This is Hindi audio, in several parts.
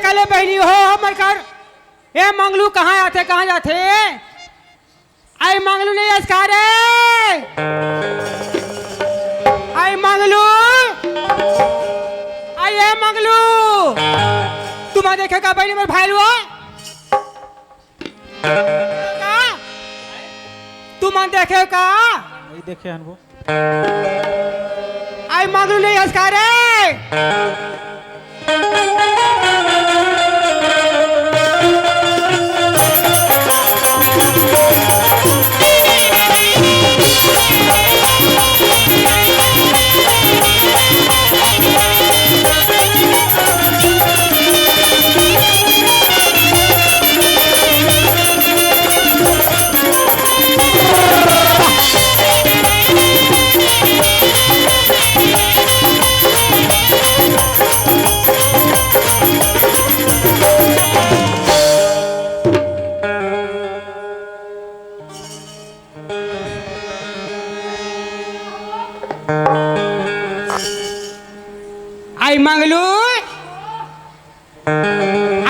कले बहनी हो हमर कर ए मंगलू कहाँ आते कहाँ जाते आई मंगलू नहीं अस्कार आई मंगलू आई ए मंगलू तुम देखेगा बहनी मेरे भाई हुआ तुम देखे का नहीं देखे हन वो आई मंगलू नहीं अस्कार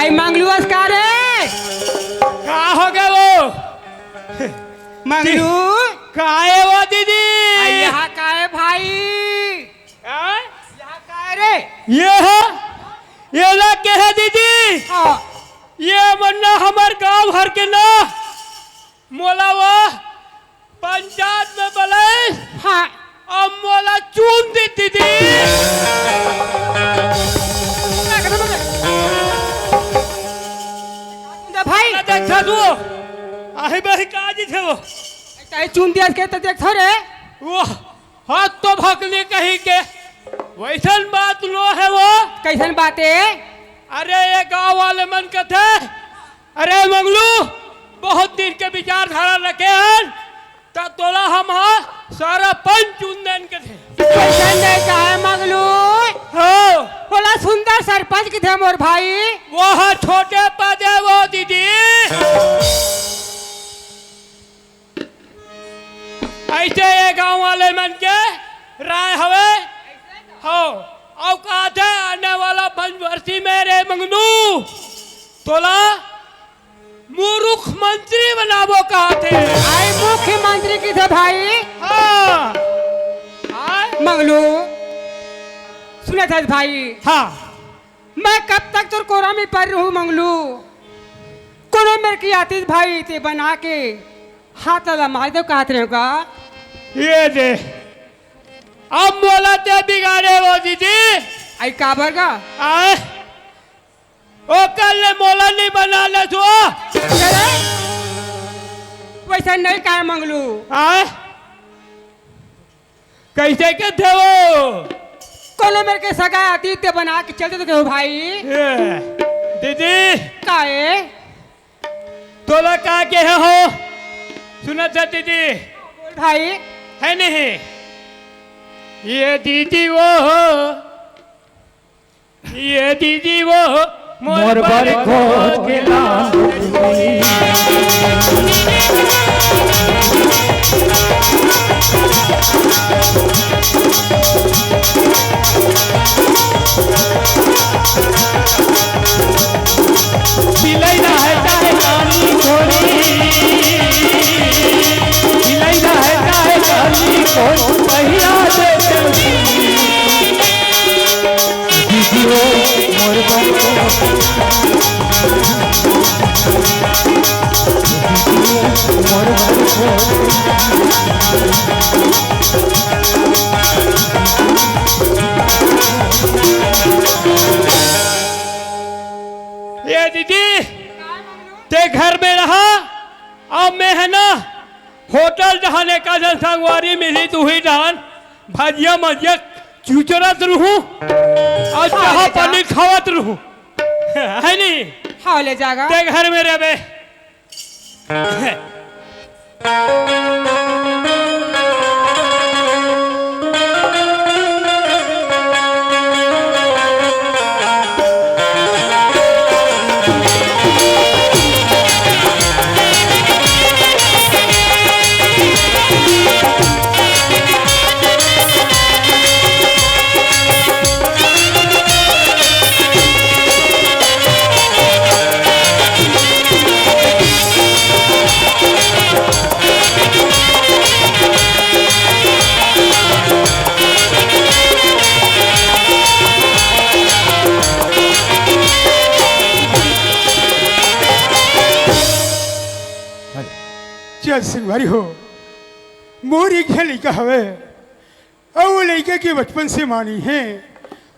आई मंगलू अस्कार कहा हो गए वो मंगलू कहा है वो दीदी यहाँ का है भाई हाँ? यहाँ का है रे ये है ये ना के है दीदी हाँ ये वरना हमार गांव भर के ना मोला वो पंचायत में बोले हाँ अब मोला चून दी दीदी भाई देखा तू आही बही काजी थे वो चाहे चुन दिया के तो देख थोड़े वो हाथ तो भकने कहीं के वैसन बात लो है वो कैसन बात है अरे ये गांव वाले मन के थे अरे मंगलू बहुत दिन के विचारधारा रखे हैं तो तोला हम सारा पंच चुंदन के थे कैसन नहीं कहा मंगलू हाँ बोला सुंदर सरपंच के थे मोर भाई वो छोटे पदे वो दीदी ऐसे ये गांव वाले मन के राय हवे हो औकात है आने वाला पंचवर्षी मेरे मंगनू तोला मुरुख मंत्री बनाबो कहा थे आई मुख्यमंत्री की थे भाई हाँ मंगलू सुने थे भाई हाँ मैं कब तक तो कोरा में पड़ रही हूँ मंगलू कोनो मेरे की आतिश भाई ते बना के हाथ लगा मार दो कहते रहे का ये दे अब बोला ते बिगाड़े वो दीदी आई काबर का आए ओ कल ने मोला नहीं बना ले तो वैसा नहीं कहा मंगलू आए कैसे के थे वो कोनो मेरे के सगा आती ते बना के चलते थे भाई दीदी काहे तोला कहा के हो सुना था दीदी भाई है नहीं ये दीदी वो हो ये दीदी वो हो मोर पर खोज के सिलाई ना है चाहे कानी खोरी सिलाई ना है चाहे कानी खोरी पहिया दे दीदी वो मोर ये दीदी ते घर में रहा अब मैं है ना होटल जहाने का संगवारी मिली तू ही जान भाजिया मजिया चुचरत रहूं और चाह पानी खावत रहूं है नहीं हाँ ले जागा ते घर में रहे क्या संगवारी हो मोर एक है लड़का हवे और वो लड़का के बचपन से मानी है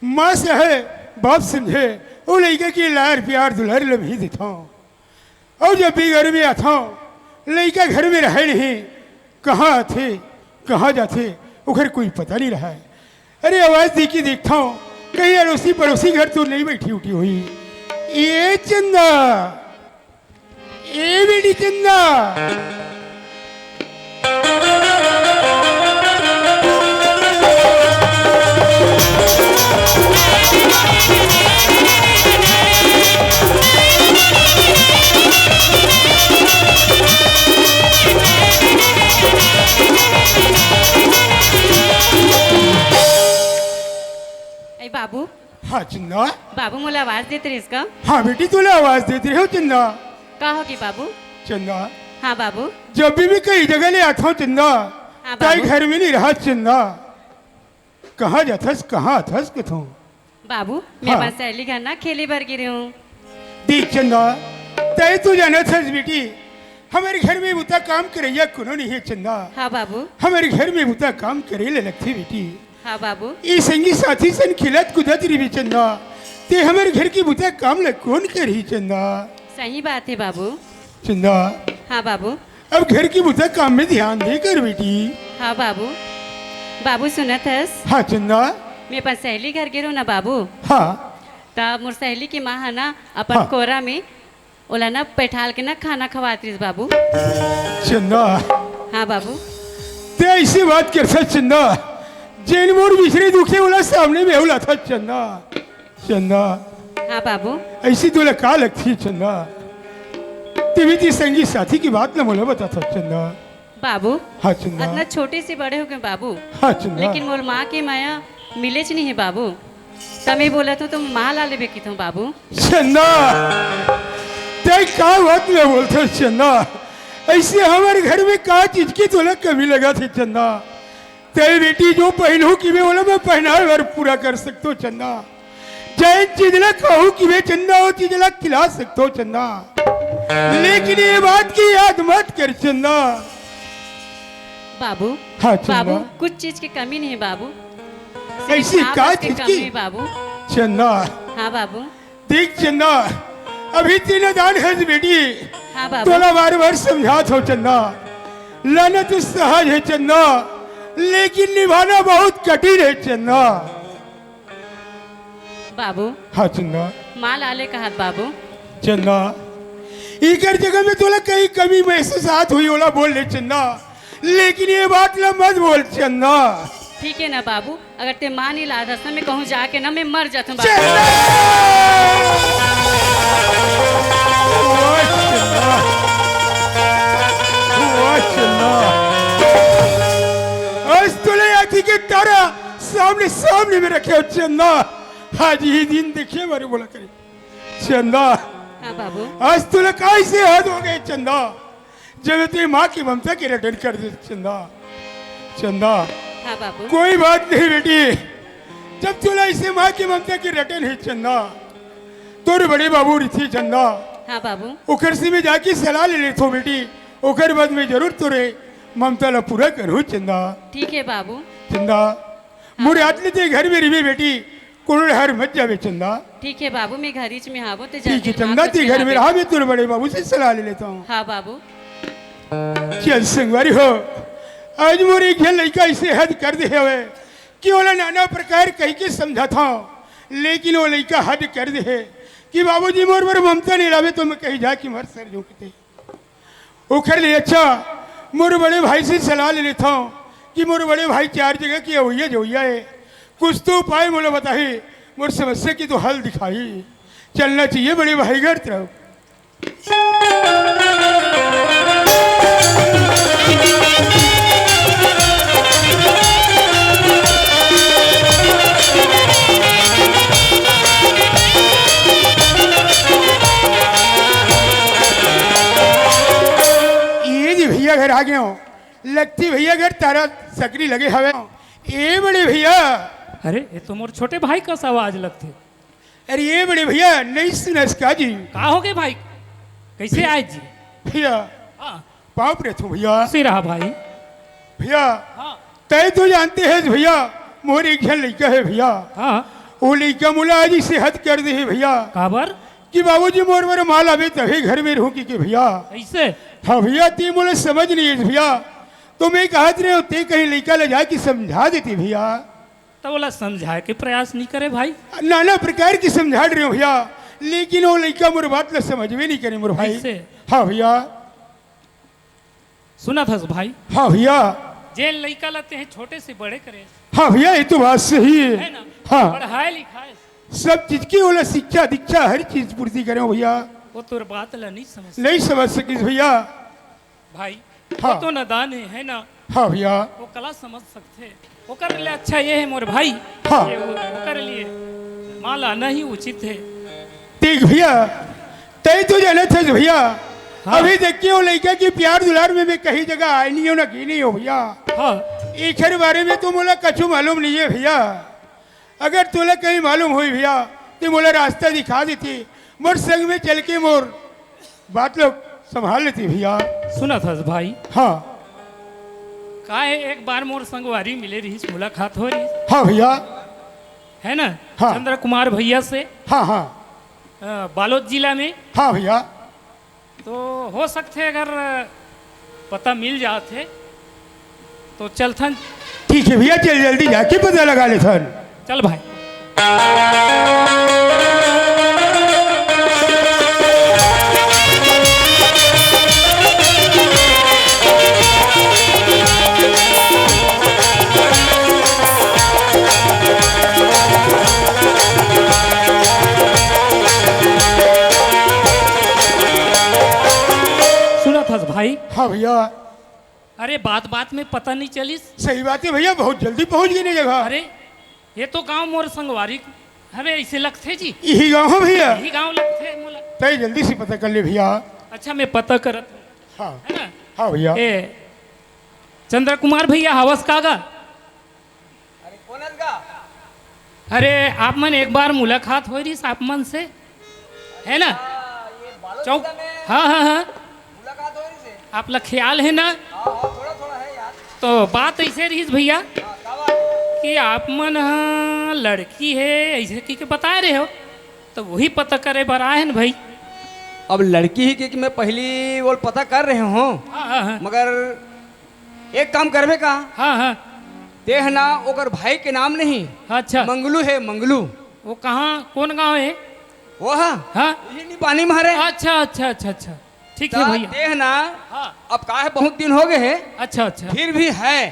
माँ से है बाप समझे वो लड़का के लार प्यार दुलार लम्ही देता हूँ और जब भी घर में आता हूँ लड़का घर में रहे नहीं कहाँ आते कहाँ जाते उधर कोई पता नहीं रहा है। अरे आवाज़ दी की देखता हूँ कहीं अड़ोसी पड़ोसी घर तो नहीं बैठी उठी हुई। ये चंदा ए बेटी चंदा ऐ बाबू हाँ चंदा बाबू मला आवाज देते रे इसका हाँ बेटी तुला आवाज देती रहे हो चंदा। का हो की बाबू चंदा हाँ बाबू जब भी मैं कई जगह ले आता हूँ चंदा हाँ ताई बाबू। घर में नहीं रहा चंदा कहाँ जाथस कहाँ आथस कथों बाबू मैं हाँ। अपन सहेली घर ना खेली भर गिरी हूँ देख चंदा तय तू जाना था बेटी हमारे घर में बुता काम करैया कोनो नहीं है चंदा हाँ बाबू हमारे घर में बुता काम करे ले लगती बेटी हाँ बाबू ये संगी साथी सन खिलत कुदत रही चंदा ते हमारे घर की बुता काम लग कौन करी चंदा। सही बात है बाबू चंदा हाँ बाबू अब घर की बुता काम में ध्यान दे कर बेटी। हाँ बाबू बाबू सुनत हस हाँ चंदा मैं अपन सहेली घर गिरो ना बाबू हाँ तब मोर सहेली की माँ है ना अपन हाँ। कोरा में ओला ना बैठाल के ना खाना खवाती रही बाबू चंदा हाँ बाबू ते ऐसी बात कर सकता चंदा जैन मोर बिछड़े दुखे वाला सामने में होला था चंदा। चंदा हाँ बाबू ऐसी तुला का लगती है चंदा तेरी ती संगी साथी की बात ना मोला बता था चंदा। बाबू हाँ चंदा इतना छोटे से बड़े हो गए बाबू हाँ चंदा लेकिन मोर माँ की माया मिले च नहीं है बाबू तमें बोला तो तुम माँ ला लेबे की तुम बाबू चंदा ते का बात में बोलते चंदा ऐसे हमारे घर में का चीज की तोला कमी लगा थी चंदा ते बेटी जो पहनू की मैं बोला मैं पहना भर पूरा कर सकता हूँ चंदा जैन चीजला कहूँ कि मैं चंदा वो चीजला खिला सकता हूँ चंदा लेकिन ये बात की याद मत कर चंदा। बाबू हाँ, चंदा। बाबू कुछ चीज की कमी नहीं है बाबू सिर्फ ऐसी आपस का की चीज कमी की? है बाबू चंदा हाँ बाबू देख चंदा अभी तीन दान है बेटी हाँ बाबू तोला बार बार समझात हो चंदा लानत सहज है चंदा लेकिन निभाना बहुत कठिन है चंदा। बाबू हाँ चंदा माँ लाले कहा बाबू चंदा इकर जगह में तोला कहीं कमी महसूस आत हुई ओला बोल ले चंदा लेकिन ये बात ला मत बोल चंदा। ठीक है ना बाबू अगर ते माँ नहीं ला दस ना मैं कहूँ जाके ना मैं मर जाता हूँ बाबू चंदा ओह चंदा ओह चंदा आज तोले आती के तारा सामने सामने में रखे हो चंदा आज ही दिन देखिए मारे बोला करे चंदा हाँ बाबू आज तोले कैसे हद हो गए चंदा जब तेरी माँ की ममता की रिटर्न कर दे चंदा। चंदा हाँ बाबू कोई बात नहीं बेटी जब तोला इसे माँ की ममता की रिटर्न है चंदा तोरे बड़े बाबू थी चंदा हाँ बाबू उखर से में जाके सलाह ले लेतो बेटी उखर बाद में जरूर तोरे ममता ला पूरा करूँ चंदा। ठीक है बाबू चंदा मोरे आतले ते घर में रही बेटी कोण हर मत जावे चंदा। ठीक है बाबू मैं घर ही में आवो ते ठीक है जल्दी चंदा माँ को ते घर में खिला रहा मैं तेरे बड़े बाबू से सलाह ले लेता हूँ। दे। हाँ बाबू चल संगवारी हो आज मोरे एक लड़का इसे हद कर दे हवे कि ओला नाना प्रकार कह के समझा था लेकिन वो लड़का हद कर दे है कि बाबूजी मोर पर ममता नहीं लावे तो मैं कहीं जाके मर सर जो किते उखर ले अच्छा मोर बड़े भाई से सलाह ले लेता हूँ कि मोर बड़े भाई चार जगह की हुई जो है कुछ तो उपाय मोला बताए मोर समस्या की तो हल दिखाई चलना चाहिए बड़े भाई घर तरफ। ये जी भैया घर आ गया हूँ लगती भैया घर तारा सकरी लगे हवे ए बड़े भैया अरे ये तो मोर छोटे भाई का सा आवाज लगते। अरे ये बड़े भैया नहीं सुनस का जी का हो गए भाई कैसे आए जी? भैया हाँ पाँव पर हूँ भैया। सिरा भाई। भैया हाँ तय तो जानते हैं भैया, मोर एक झन लड़का है भैया। हाँ वो लड़का मोला आज ही सेहत कर दे है भैया काबर कि बाबूजी मोर मेरे माल अभी तभी घर में रहूँ कि भैया। ऐसे हाँ भैया ती मोले समझ नहीं है भैया, तो मैं कहत रहे होते कहीं लड़का ले जाके समझा देती भैया। तो बोला समझाए के प्रयास नहीं करे भाई। नाना प्रकार की समझा रहे हो भैया, लेकिन वो लड़का मोर बात ला समझ में नहीं करे मोर भाई। ऐसे हाँ भैया। सुना था भाई, हाँ भैया। जेल लड़का लाते हैं छोटे से बड़े करे, हाँ भैया ये तो बात सही है है। ना। हाँ पढ़ाए लिखाए सब चीज की बोला शिक्षा दीक्षा हर चीज पूर्ति करें भैया। वो तो बात ला नहीं समझ नहीं समझ सकी भैया। भाई। हाँ। वो तो नादान है ना, हाँ भैया। वो कला समझ सकते। वो कर लिए अच्छा ये है मोर भाई। हाँ। ये वो कर लिए माल आना ही उचित है। देख भैया तय तो जाना था भैया। हाँ। अभी देखिए वो लड़का की प्यार दुलार में मैं कहीं जगह आई नहीं हूँ ना की नहीं हो भैया। हाँ एक बारे में तो मोला कछु मालूम नहीं है भैया। अगर तोला कहीं मालूम हुई भैया तो मोला रास्ता दिखा देती, मोर संग में चल के मोर बात लोग संभाल लेती भैया। सुना था भाई। हाँ का है एक बार मोर संगवारी मिले रही, मुलाकात हो रही हाँ भैया। है ना। हाँ। चंद्र कुमार भैया से हाँ हाँ बालोद जिला में। हाँ भैया। तो हो सकते अगर पता मिल जाते तो चलथन। ठीक है भैया, चल जल्दी जाके पता लगा ले थन। चल भाई। सुना था भाई। हाँ भैया। अरे बात बात में पता नहीं चली। सही बात है भैया, बहुत जल्दी पहुंच गई नहीं जगह। अरे ये तो गांव मोर संगवारी हमें ऐसे लगते जी। यही गाँव है भैया। यही गांव लगते मोला। तय जल्दी से पता कर ले भैया। अच्छा मैं पता करत हूं, हाँ है ना। हाँ भैया। ए चंद्र कुमार भैया हवस कागा। अरे आप मन एक बार मुलाकात हो रही आप मन से, है ना। चौक। हाँ हाँ हाँ मुलाकात हो रही से। आप ला ख्याल है ना। थोड़ा थोड़ा है यार। तो बात ऐसे रही भैया क्या बात है? कि आप मन हाँ लड़की है ऐसे की बता रहे हो, तो वही पता करे बर आए न भाई। अब लड़की ही की मैं पहली वो पता कर रहे हूँ, हाँ हाँ हाँ मगर एक काम करबे का हाँ हाँ। देह ना ओकर भाई के नाम नहीं, अच्छा मंगलू है मंगलू। वो कहाँ कौन गांव है। वो हाँ हाँ यही नहीं पानी मारे। अच्छा अच्छा अच्छा अच्छा ठीक है भैया। देह ना हाँ अब का है बहुत दिन हो गए हैं, अच्छा अच्छा फिर भी है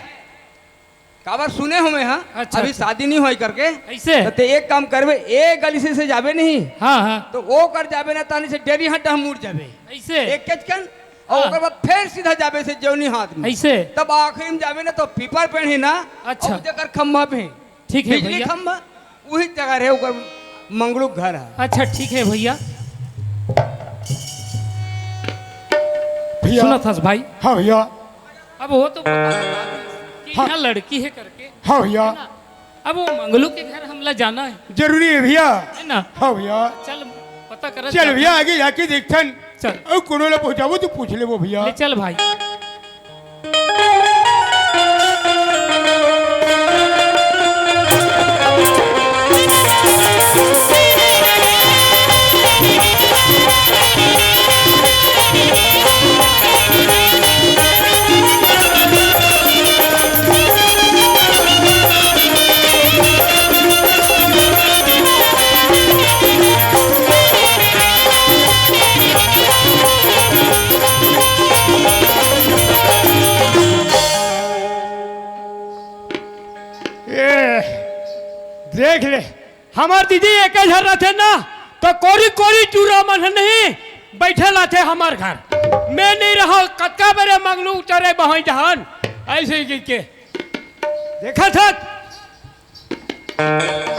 काबर सुने हो मैं। हाँ अच्छा, अभी अच्छा। शादी नहीं हुई करके। ऐसे तो एक काम करबे, एक गली से जाबे नहीं हाँ हाँ तो वो कर जाबे ना तानी से डेरी हट मुड़ जाबे ऐसे एक कचकन, और हाँ। ओकर बाद फिर सीधा जाबे से जौनी हाथ में। ऐसे तब आखिर में जाबे ना तो पीपर पेड़ है ना। अच्छा। और जगह खम्भा पे ठीक है बिजली भैया। खम्भा वही जगह रहे ओकर मंगलू घर है। अच्छा ठीक है भैया। भैया। सुना था भाई। हाँ भैया। अब वो तो कि हाँ। यहाँ लड़की है करके, हाँ भैया। है ना? अब वो मंगलू के घर हमला जाना है जरूरी है भैया। है ना। हाँ भैया। चल पता कर। चल भैया आगे जाके देखथन। चल और कोनो ला पहुंचाबो तो पूछ ले वो भैया। ले चल भाई। देख ले हमार दीदी एक घर रहते ना तो कोरी कोरी चूरा मन नहीं बैठे लाते हमार घर। मैं नहीं रहा कतका बेरे मंगलू उतरे बहाई जहान ऐसे ही के देखा था।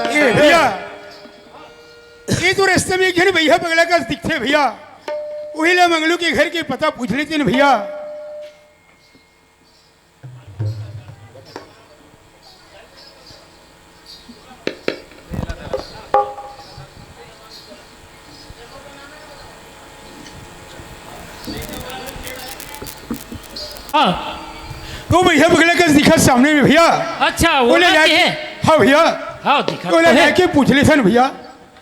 ए भैया ये तो रास्ते में एक जन भैया पगला का दिखते भैया, वही ला मंगलू के घर के पता पूछ लेते न भैया। हाँ तो भैया बगले का दिखा सामने में भैया अच्छा वो बोले लाते जाके हैं हाँ भैया हाँ दिखा तो बोले है। जाके पूछ ले सन भैया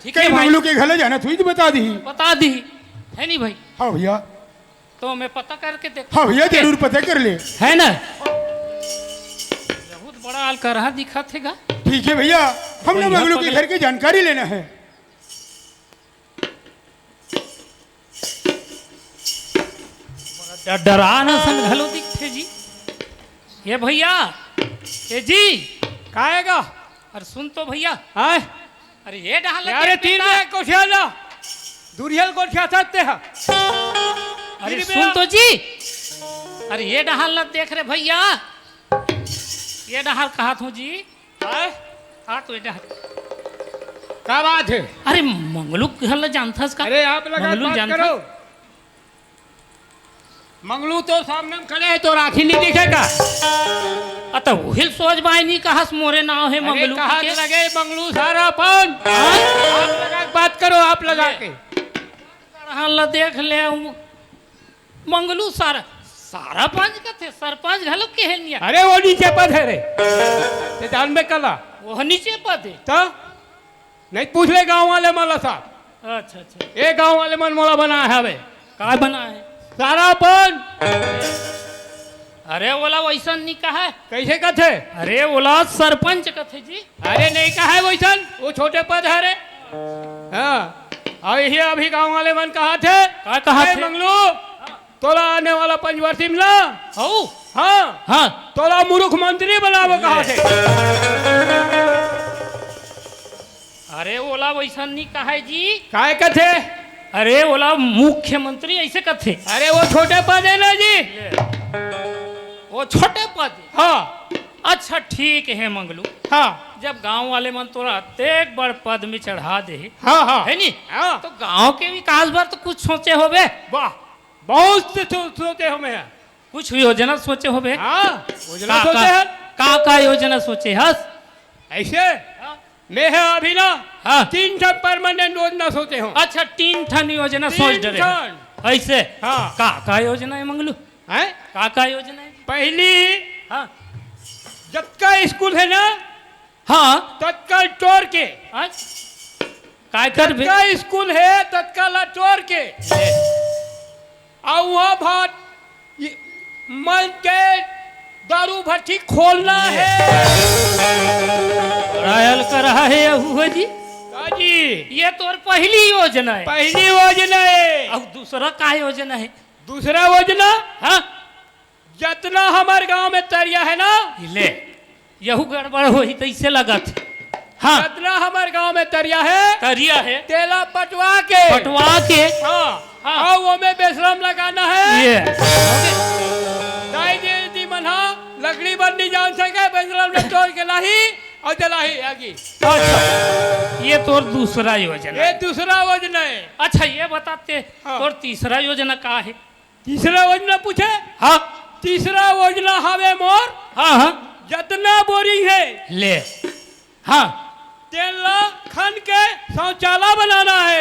ठीक है कहीं भाई। मंगलू के घर जाना थी तो बता दी बता दी है नहीं भाई हाँ भैया तो मैं पता करके देख हाँ भैया जरूर पता कर ले है ना बहुत बड़ा हाल कर रहा दिखा थेगा ठीक है भैया हमने भैया मंगलू के पगले- घर की जानकारी लेना है डरा न सन घलो दिखते जी ये भैया ये जी काएगा अरे सुन तो भैया हाँ अरे ये डाल अरे तीन में कोठिया ना दूरियल कोठिया सकते हैं अरे तीन सुन में- तो जी अरे ये डहाल न देख रहे भैया ये डहाल कहा थू जी हाँ तो ये डहाल क्या बात है अरे मंगलू हल जानता का अरे आप लगा मंगलू बात जानता करो मंगलू तो सामने में खड़े है तो राखी नहीं दिखेगा अतः हिल सोच बाई नहीं कहा मोरे नाव है अरे मंगलू कहा के। लगे मंगलू सारा अपन आप लगा के बात करो आप लगा के हल देख ले मंगलू सारा सारा पंच का थे सरपंच घलो के है निया अरे वो नीचे पद है रे ते जान में कला वो नीचे पद है तो नहीं पूछ ले गांव वाले मला साहब अच्छा अच्छा ये गांव वाले मन मोला बना है हवे का बना है सारा अपन अरे बोला वैसा नहीं कहा है कैसे कथे अरे बोला सरपंच कथे जी अरे नहीं कहा है वैसन वो छोटे पद है रे हाँ और यही अभी गांव वाले मन कहा थे का कहा "ए, थे? मंगलू तोला आने वाला पंचवर्षी में ना हो हाँ हाँ तोला मुख्यमंत्री बनावे कहा थे अरे बोला वैसा नहीं कहा है जी काय कथे अरे बोला मुख्यमंत्री ऐसे कथे अरे वो छोटे पद है ना जी वो छोटे पद है। हाँ अच्छा ठीक है मंगलू हाँ जब गांव वाले मन तोरा अतेक बड़ पद में चढ़ा दे हाँ हाँ है नी हाँ तो गांव के विकास बार तो कुछ सोचे होबे वाह बहुत से सोचे हमें कुछ योजना सोचे होबे हाँ योजना सोचे हैं का योजना सोचे हस ऐसे मैं है अभी ना हाँ 3 ठन परमानेंट योजना सोचे हूँ अच्छा 3 ठन योजना सोच तीन डरे ठन। ऐसे हाँ। का योजना है मंगलू हैं का योजना है पहली हाँ जब का स्कूल है ना हाँ तत्काल टोर के आज काय कर बे का स्कूल है तत्काल टोर के और वहाँ भात ये मन के दारू भट्टी खोलना है ट्रायल कर रहा है हुआ जी जी ये तो और पहली योजना है पहली योजना है अब दूसरा का योजना है दूसरा योजना हाँ जितना हमारे गांव में तरिया है ना ले यहू गड़बड़ हो ही तो इसे लगा थे हाँ जितना हमारे गांव में तरिया है करिया है तेला पटवा के पटवा के हाँ हाँ। और वो में बेशरम लगाना है ये दाई दी मना लकड़ी पर नहीं जान सके बेशरम ने तोड़ के लाही और जलाही आगे अच्छा ये तो और दूसरा योजना ये है। दूसरा योजना है अच्छा ये बताते हाँ। और तीसरा योजना का है तीसरा योजना पूछे हाँ तीसरा योजना हवे मोर हाँ हाँ जितना बोरिंग है ले हाँ तेला खन के शौचालय बनाना है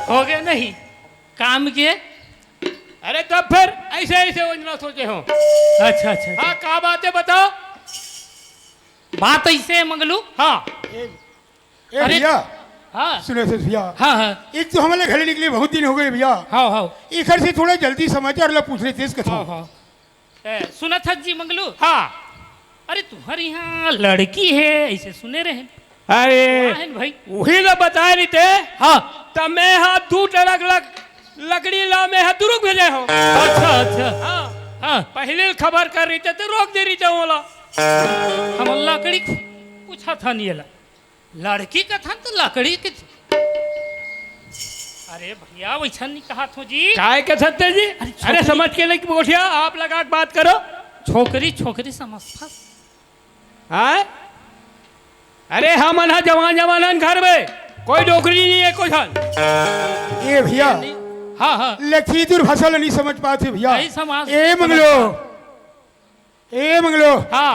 हो गया नहीं काम के अरे तब फिर ऐसे ऐसे योजना सोचे हो अच्छा अच्छा हाँ क्या बात है बताओ बात ऐसे है मंगलू हाँ ए अरे- भैया हाँ सुनो से भैया हाँ हाँ एक तो हमारे घर निकले बहुत दिन हो गए भैया हाँ हाँ एक घर से थोड़ा जल्दी समाचार ला पूछ रहे थे इसका हाँ हाँ सुना था जी मंगलू हाँ अरे तुम्हारे यहाँ लड़की है ऐसे सुने रहे अरे है न भाई वही ना बताए नहीं थे हाँ तब मैं हाँ दूध अलग अलग लकड़ी ला में है दुरुक भेजे हो अच्छा अच्छा हाँ हाँ पहले खबर कर रही थे तो रोक दे रही थे बोला हम लकड़ी पूछा था नहीं ला लड़की का था तो लकड़ी के थी। अरे भैया वैसा नहीं कहा थो जी काय के सकते जी छोकरी- अरे समझ के लेके बोठिया आप लगा के बात करो छोकरी छोकरी समझता हाँ अरे हम अना जवान जवान घर में कोई नौकरी नहीं है कुछ हाल ए भैया हाँ हाँ लखीदुर भाषा नहीं समझ पाते भैया नहीं समझ- ए मंगलो ए मंगलो हाँ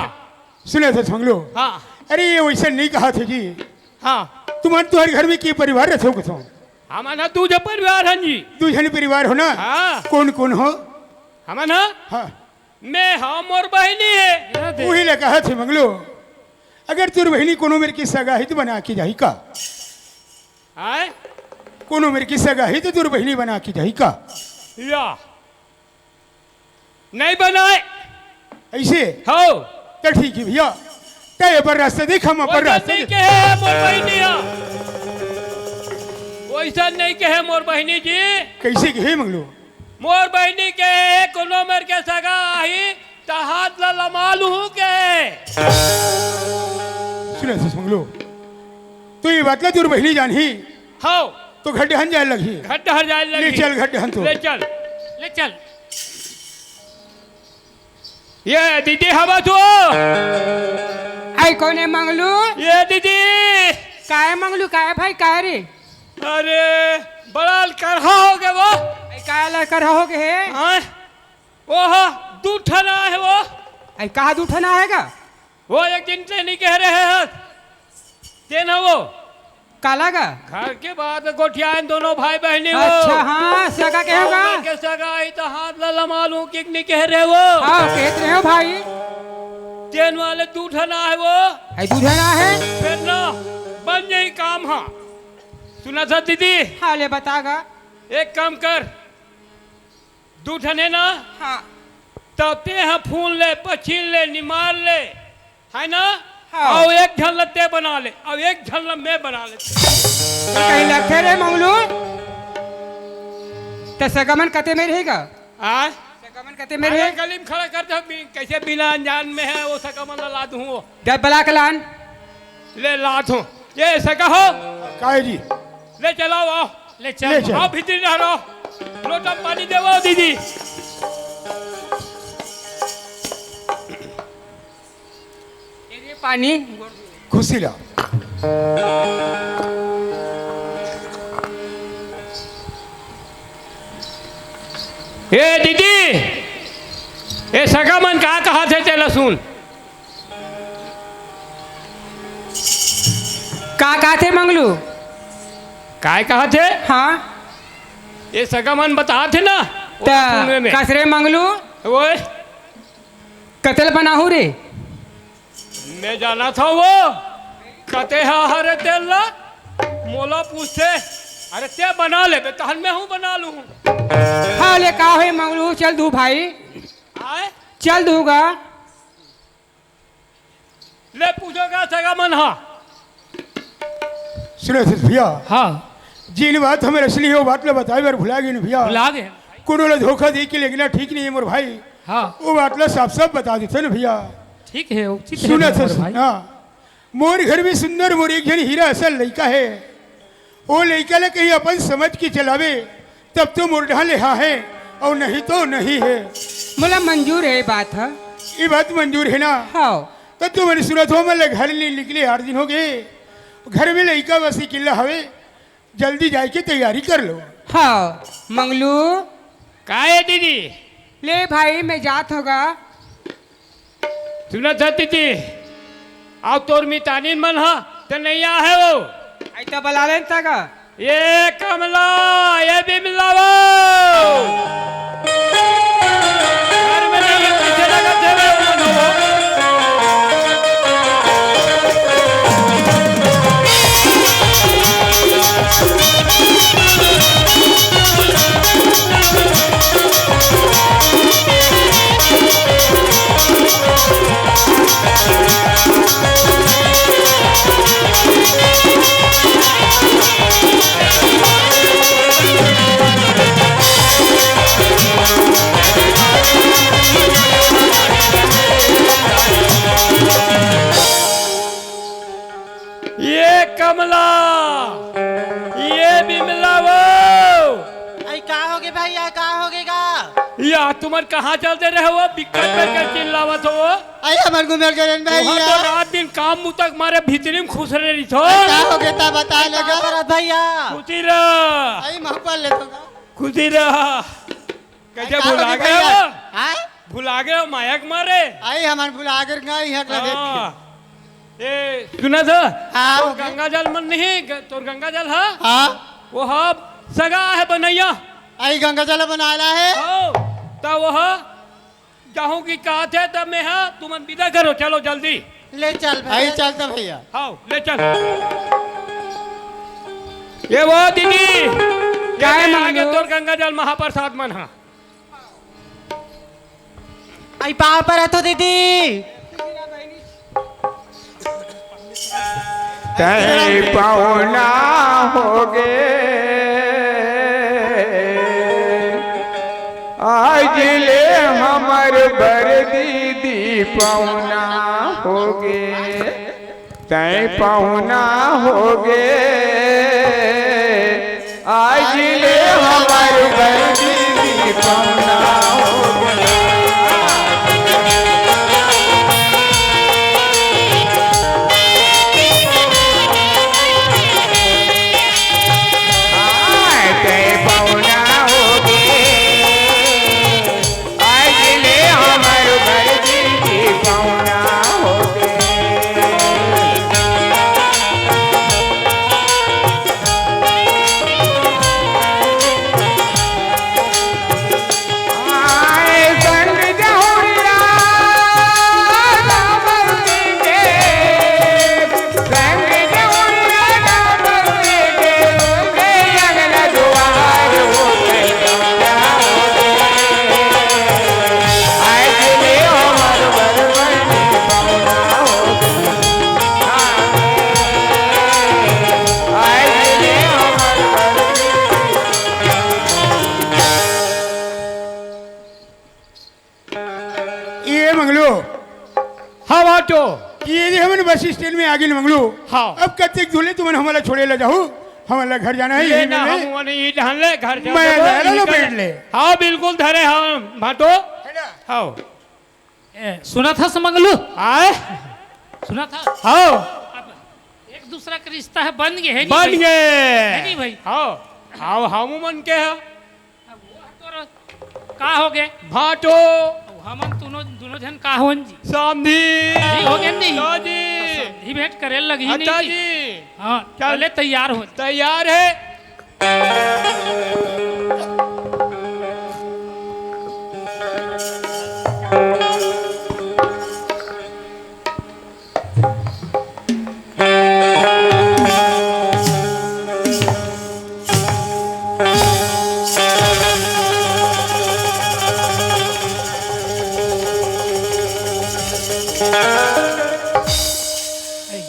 सुने थे मंगलो हाँ अरे ये वैसे नहीं कहा थे जी हाँ तुम्हारे घर में के परिवार रहे हो हम अना दूध परिवार हैं जी दू जन परिवार हो ना हाँ कौन कौन हो हम ना हाँ मैं हम और बहनी है वही ले कहा थे मंगलो अगर तुर बहनी कोनो मेरे की सगाही तो बना के जाही का आए कोनो मेरे की सगाही तो तुर बहनी बना के जाही का या नहीं बनाए ऐसे हो तो ठीक है भैया तय पर रास्ता देख हम पर वैसा रास्ता नहीं देख। कहे मोर बहनी वैसा नहीं कहे मोर बहनी जी कैसे कहे मंगलो मोर बहनी के कोनो मेर के सगा आही त हाथ ला लमालू के सुना से मंगलो तो ये बात ला तुर बहनी जानी हो तो घड्डहन जाए लगी घट हर जाए लगी ले चल घड्डहन तो ले चल ले चल ये दीदी हवा तो आई कोने मंगलू ये दीदी काय मंगलू काय भाई काय रे अरे बड़ा करहा हो गए वो आई काय ला कर हो के है हाँ वो हाँ दूठना है वो आई कहा उठना आएगा वो एक दिन से नहीं कह रहे हैं देना वो काला का घर के बाद गोठिया दोनों भाई बहनी वो अच्छा हाँ सगा के होगा के सगा आई तो हाथ ला मालूम कि नहीं कह रहे वो हाँ कहते रहे हो भाई तेन वाले दूठना है वो आई दूधना है फिर ना बन जाई काम हाँ सुना था दीदी हाँ ले बतागा एक काम कर दूठने ना हाँ तब ते हैं फूल ले पछील ले निमार ले है ना हाँ। और एक झल्ला ते बना ले और एक झल्ला मैं बना ले तो कहीं लगते रे मंगलू तो सगमन कते में रहेगा आ सगमन कते में अरे रहे गली में खड़ा कर दो कैसे बिना अनजान में है वो सका मन ला दूं वो जब बला कलान ले ला दूं ये सका हो काय जी ले चलाओ आओ ले चल। आओ भीतर ना रहो लोटा पानी देवो दीदी ये पानी खुशी ला ए दीदी ये सका मन कहा थे चला सुन कहा थे मंगलू काय कहा थे हाँ ये सका मन बता थे ना वो तो सुनने में कसरे मंगलू वो कतल बनाहू रे मैं जाना था वो कते हरे तेल ला मोला पूछते अरे ते बना ले तहन मैं हूँ बना लूँ हाँ ले कहा है मंगलू चल दू भाई आए चल दूंगा ले पूछोगा सगा मन हाँ सुना से भैया हाँ जिन बात हमें असली है वो बात ला बताए बार भुला गई भैया बुला दे कोनो ला धोखा दे के लेकिन ठीक नहीं है मोर भाई हाँ वो बात ला साफ साफ बता देते ना भैया ठीक है उचित है सुना था मोर भाई। हाँ मोर घर में सुंदर मोर एक जन हीरा असल लड़का है वो लड़का ला कहीं अपन समझ के चलावे तब तो मोर ढाले हाँ है और नहीं तो नहीं है बोला मंजूर है बात है ये बात मंजूर है ना हाँ तब तो मैंने सुना था मैं घर नहीं निकले 8 दिन हो गए घर में लड़का बसी किला हवे जल्दी जाके तैयारी कर लो हाँ मंगलू का है दीदी ले भाई मैं जात होगा सुना था दीदी आओ तोर मितानी मन हा तो नहीं आ है वो आई तो बला ले तका ये कमला ये भी मिलावो घर में नहीं है, पीछे लगा थे वो मन हो। ये कमला ये भी मिलावो आई का होगे भैया का होगेगा या तुम्हारे कहाँ चलते रहे हो बिक्कत में कर चिल्लावत हो आई हमर घुमेल गरन वहाँ भैया तो रात दिन काम मुँह तक मारे भीतरी में खुश रही थो का होगे ता बता लेगा परत भैया खुशी रह आई महपल ले तो खुशी रह कैसे का भुला होगे गए भैया? हो हां भुला गए हो मायक मारे आई हमर भुलागर गई हक लगे हाँ। ये सुना था हाँ, तो हो गया। गंगा जल मन नहीं तो गंगा जल है हां वो हाँ सगा है बनैया आई गंगा जल बनाला है हाँ, तो वह जाऊं की कहा थे तब मैं हाँ तुम विदा करो चलो जल्दी ले चल आई भैया चलता भैया आओ ले चल ये वो दीदी क्या है आगे तोर गंगा जल महाप्रसाद मन हाँ आई पाँव पर है तो दीदी तय पौना हो गे आज ले हमर बरदी दी पौना हो गे तय पौना हो गे आज ले हमर बरदी दी पौना हो गे हाँ बाटो ये हमन बस स्टैंड में आगे मंगलू हाँ। अब कब तक धुले तुमने हमारा छोड़े ले जाओ हमारा घर जाना है ये यहीं ना में हम वो नहीं ढाल ले घर जा मैं ले लो, लो, बैठ ले। हाँ बिल्कुल धरे हम भाटो हाँ सुना था समंगलू आए सुना था हाँ एक दूसरा का रिश्ता है बन गए है बन गए नहीं भाई हाँ हाँ हम मन के है का हो गए भाटो हम दोनों दोनों जन का होन जी समधी नहीं हो गए नहीं लो जी ही भेंट करे लगी अच्छा नहीं जी हाँ चले तैयार हो तैयार है